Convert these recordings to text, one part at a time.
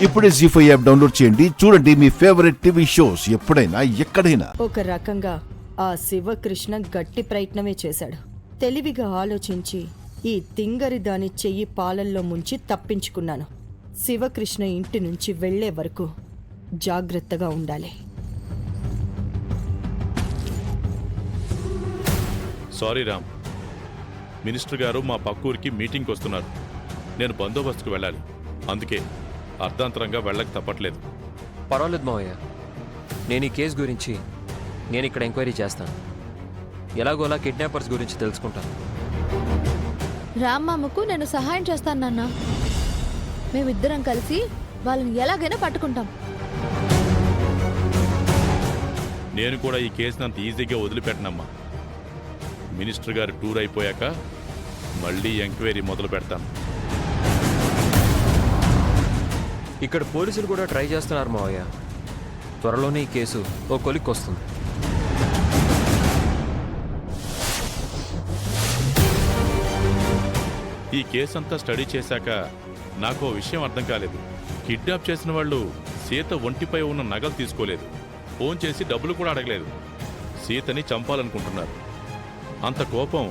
ఇప్పుడే జీ5 app download చేయండి. చూడండి మీ ఫేవరెట్ టీవీ షోస్ ఎప్పుడైనా ఎక్కడైనా. ఒక రకంగా ఆ శివకృష్ణ గట్టి ప్రయత్నమే చేశాడు. తెలివిగా ఆలోచించి ఈ తింగరి దాని చెయ్యి పాలల్లో ముంచి తప్పించుకున్నాను. శివకృష్ణ ఇంటి నుంచి వెళ్లే వరకు జాగ్రత్తగా ఉండాలి. సారీ రామ్, మినిస్టర్ గారు మా పక్కూరికి మీటింగ్కి వస్తున్నారు. నేను బందోబస్తుకు వెళ్ళాలి. అందుకే అర్ధాంతరంగా వెళ్ళక తప్పట్లేదు. పర్వాలేదు మావయ్య, నేను ఈ కేసు గురించి నేను ఇక్కడ ఎంక్వైరీ చేస్తాను. ఎలాగోలా కిడ్నాపర్స్ గురించి తెలుసుకుంటాను. రామ్మమ్మకు నేను సహాయం చేస్తాను నాన్న. మేమిద్దరం కలిసి వాళ్ళని ఎలాగైనా పట్టుకుంటాం. నేను కూడా ఈ కేసుని అంత ఈజీగా వదిలిపెట్టనమ్మా. మినిస్టర్ గారు టూర్ అయిపోయాక మళ్ళీ ఎంక్వైరీ మొదలు పెడతాను. ఇక్కడ పోలీసులు కూడా ట్రై చేస్తున్నారు మావయ్య. త్వరలోనే ఈ కేసు ఓ కొలిక్కి వస్తుంది. ఈ కేసు అంతా స్టడీ చేశాక నాకు ఓ విషయం అర్థం కాలేదు. కిడ్నాప్ చేసిన వాళ్ళు సీత ఒంటిపై ఉన్న నగలు తీసుకోలేదు, ఫోన్ చేసి డబ్బులు కూడా అడగలేదు. సీతని చంపాలనుకుంటున్నారు. అంత కోపం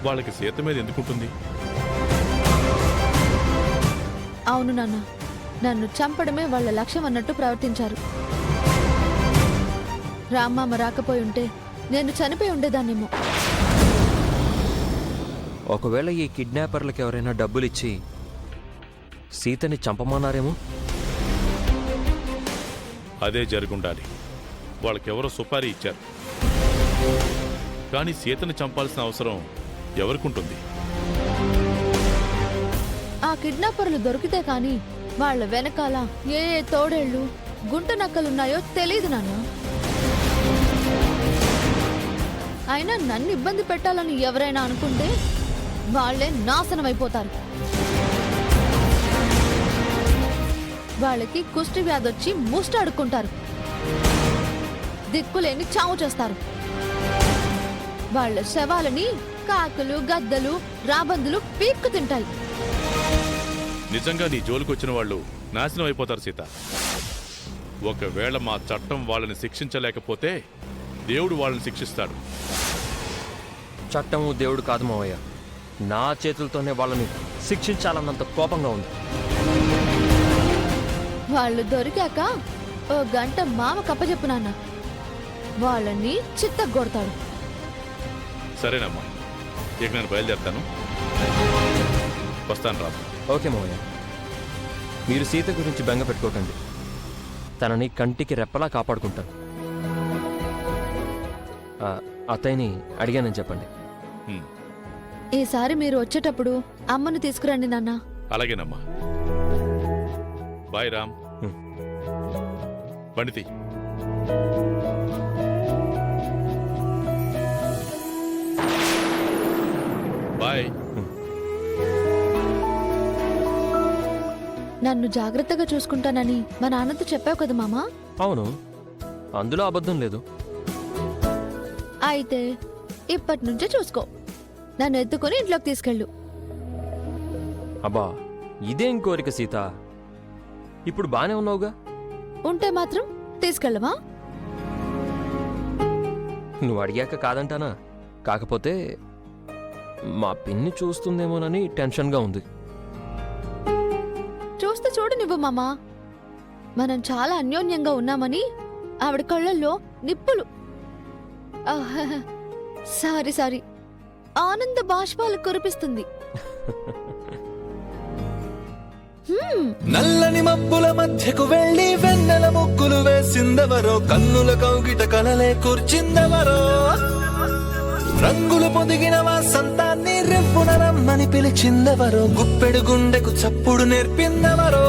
వాళ్ళకి సీత మీద ఎందుకుంటుంది? అవును నాన్న, నన్ను చంపడమే వాళ్ళ లక్ష్యం అన్నట్టు ప్రవర్తించారు. రామ్మమ్మ రాకపోయి ఉంటే నేను చనిపోయి ఉండేదాన్నేమో. ఒకవేళ ఈ కిడ్నాపర్లకు ఎవరైనా డబ్బులు ఇచ్చి సీతని చంపమన్నారేమో. అదే జరుగుండాలి. వాళ్ళకెవరో సుపారీ ఇచ్చారు. కానీ సీతని చంపాల్సిన అవసరం ఎవరికుంటుంది? ఆ కిడ్నాపర్లు దొరికితే కానీ వాళ్ళ వెనకాల ఏ ఏ తోడేళ్లు గుంట నక్కలున్నాయో తెలీదు నాన్న. అయినా నన్ను ఇబ్బంది పెట్టాలని ఎవరైనా అనుకుంటే వాళ్లే నాశనం అయిపోతారు. వాళ్ళకి కుష్టి వ్యాధొచ్చి ముష్టాడుకుంటారు. దిక్కులేని చావు చేస్తారు. వాళ్ళ శవాలని కాకులు, గద్దలు, రాబందులు పీక్కు తింటాయి. నిజంగా నీ జోలికొచ్చిన వాళ్ళు నాశనం అయిపోతారు సీత. ఒకవేళ మా చట్టం వాళ్ళని శిక్షించలేకపోతే దేవుడు వాళ్ళని శిక్షిస్తాడు. చట్టము దేవుడు కాదు మావయ్య. నా చేతులతోనే వాళ్ళని శిక్షించాలన్నంత కోపంగా ఉంది. వాళ్ళు దొరికాక ఓ గంట మామ కప్పచెప్పు నాన్న. వాళ్ళని చిత్తగొడతాడు. సరేనమ్మా, ఇక నేను బయలుదేరుతాను. వస్తాను రా. ఓకే మావయ్య, మీరు సీత గురించి బెంగ పెట్టుకోకండి. తనని కంటికి రెప్పలా కాపాడుకుంటాను. అత్తయ్యని అడిగానని చెప్పండి. ఈసారి మీరు వచ్చేటప్పుడు అమ్మను తీసుకురండి నాన్న. అలాగేనమ్మా. బాయ్ రామ్. పండితి. బాయ్. నన్ను జాగ్రత్తగా చూసుకుంటానని మా నాన్నతో చెప్పావు కదా మామా. అవును, అందులో అబద్ధం లేదు. అయితే ఇప్పటి నుంచే చూసుకో. నన్ను ఎత్తుకొని ఇంట్లోకి తీసుకెళ్ళు. అబ్బా, ఇదేం కోరిక సీత. ఇప్పుడు బానే ఉన్నావుగా. ఉంటే మాత్రం తీసుకెళ్ళవా? నువ్వు అడిగాక కాదంటానా. కాకపోతే మా పిన్ని చూస్తుందేమోనని టెన్షన్గా ఉంది. చూస్తే చూడు నువ్వు మామా. మనం చాలా అన్యోన్యంగా ఉన్నామని ఆవిడ కళ్ళల్లో నిప్పులు. సారీ సారీ, ఆనంద బాష్పాలు కురిపిస్తుంది. నల్లని మబ్బుల మధ్యకు వెళ్లి వెన్నెల ముగ్గులు వేసిందెవరో, కన్నుల కౌగిట కలలే కూర్చిందెవరో, రంగులు పొదిగిన వాసంతాన్ని రెప్పున రమ్మని పిలిచిందెవరో, గుప్పెడు గుండెకు చప్పుడు నేర్పిందెవరో.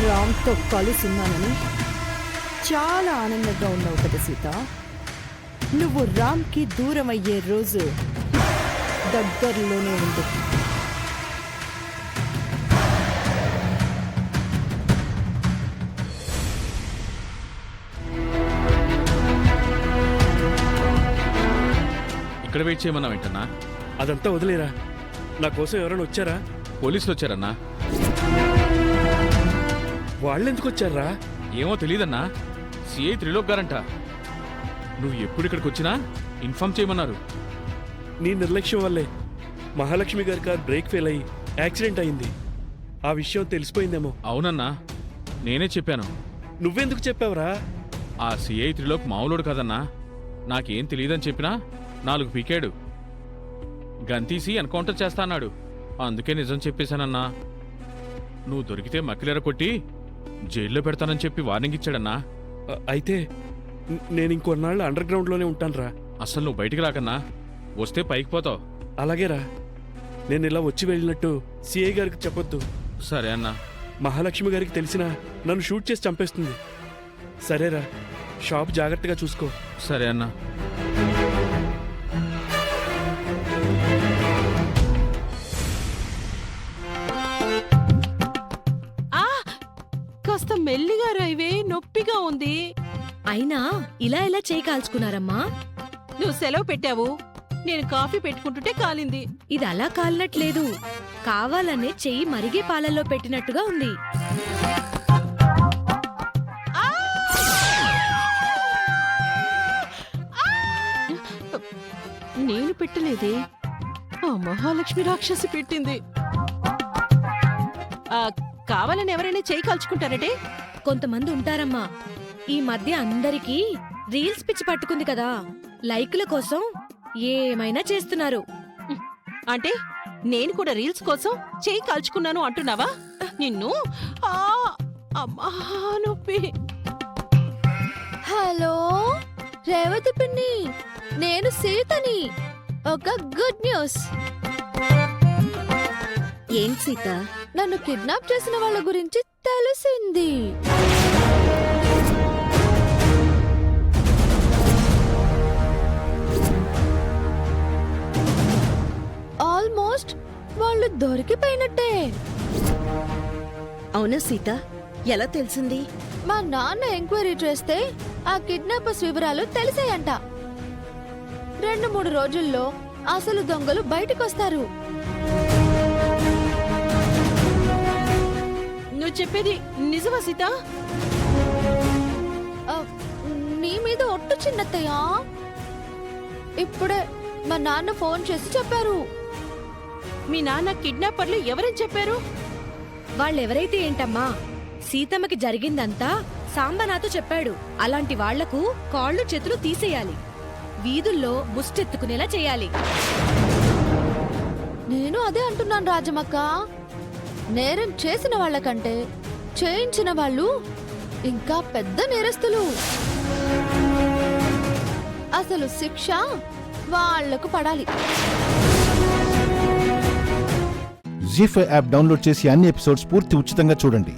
రామ్తో కలిసున్నానని చాలా ఆనందంగా ఉన్నావు కదా సీత. నువ్వు రామ్కి దూరం అయ్యే రోజు దగ్గరలోనే ఉంది. ఇక్కడ వెయిట్ చేయమన్నా వెంటన్నా. అదంతా వదిలేరా, నా కోసం ఎవరైనా వచ్చారా? పోలీసులు వచ్చారన్నా. వాళ్ళెందుకు వచ్చారా? ఏమో తెలియదన్నా. సిఐ త్రిలోక్ గారంట. నువ్వు ఎప్పుడు ఇక్కడికి వచ్చినా ఇన్ఫార్మ్ చేయమన్నారు. నీ నిర్లక్ష్యం వల్లే మహాలక్ష్మి గారి కార్ బ్రేక్ ఫెయిల్ అయ్యి యాక్సిడెంట్ అయింది. ఆ విషయం తెలిసిపోయిందేమో. అవునన్నా, నేనే చెప్పాను. నువ్వెందుకు చెప్పావురా? ఆ సిఐ త్రిలోక్ మామూలుడు కదన్నా. నాకేం తెలియదని చెప్పినా 4 పీకాడు. గంతీసి ఎన్కౌంటర్ చేస్తా అన్నాడు. అందుకే నిజం చెప్పేశానన్నా. నువ్వు దొరికితే మక్కిలేర కొట్టి జైల్లో పెడతానని చెప్పి వార్నింగ్ ఇచ్చాడన్నా. అయితే నేను ఇంకొన్నాళ్ళు అండర్ గ్రౌండ్లోనే ఉంటానురా. అసలు నువ్వు బయటికి రాకన్నా. వస్తే పైకి పోతావు. అలాగేరా. నేను ఇలా వచ్చి వెళ్ళినట్టు సిఐ గారికి చెప్పొద్దు. సరే అన్నా. మహాలక్ష్మి గారికి తెలిసినా నన్ను షూట్ చేసి చంపేస్తుంది. సరేరా, షాప్ జాగ్రత్తగా చూసుకో. సరే అన్నా. కాస్త మెల్లిగా రైవే, నొప్పిగా ఉంది. అయినా ఇలా ఎలా చేయి కాల్చుకున్నారమ్మా? నువ్వు సెలవు పెట్టావు, నేను కాఫీ పెట్టుకుంటుంటే కాలింది. ఇది అలా కాలినట్లేదు, కావాలనే చెయ్యి మరిగే పాలల్లో పెట్టినట్టుగా ఉంది. నేను పెట్టలేదే, ఆ మహాలక్ష్మి రాక్షసి పెట్టింది. కావాలని ఎవరైనా చేయి కాల్చుకుంటారటే? కొంతమంది ఉంటారమ్మా. ఈ మధ్య అందరికీ రీల్స్ పిచ్చి పట్టుకుంది కదా, లైకుల కోసం ఏమైనా చేస్తున్నారు. అంటే నేను కూడా రీల్స్ కోసం చేయి కాల్చుకున్నాను అంటున్నావా? నిన్ను అమ్మా నొప్పి. హలో రేవతి పిన్ని, నేను సీతని. ఒక గుడ్ న్యూస్. ఏం సీత? నన్ను కిడ్నాప్ చేసిన వాళ్ళ గురించి తెలిసింది. ఆల్మోస్ట్ వాళ్ళు దొరికిపోయినట్టే. అవునా సీత, ఎలా తెలిసింది? మా నాన్న ఎంక్వైరీ చేస్తే ఆ కిడ్నాపర్స్ వివరాలు తెలిసాయంట. 2-3 రోజుల్లో అసలు దొంగలు బయటకొస్తారు. నువ్వు చెప్పేది నిజమా సీత? నీ మీద ఒట్టు చిన్నత్తయ్యా. ఇప్పుడే మా నాన్న ఫోన్ చేసి చెప్పారు. మీ నాన్న కిడ్నాపర్లు ఎవరని చెప్పారు? వాళ్ళెవరైతే ఏంటమ్మా, సీతమ్మకి జరిగిందంతా సాంబనాతో చెప్పాడు. అలాంటి వాళ్లకు కాళ్ళు చేతులు తీసేయాలి, వీధుల్లో ముష్టెత్తుకునేలా చేయాలి. నేను అదే అంటున్నాను రాజమక్క. నేరం చేసిన వాళ్ళకంటే చేయించిన వాళ్ళు ఇంకా పెద్ద నేరస్తులు. అసలు శిక్ష వాళ్లకు పడాలి. జీ5 యాప్ డౌన్లోడ్ చేసి అన్ని ఎపిసోడ్స్ పూర్తి ఉచితంగా చూడండి.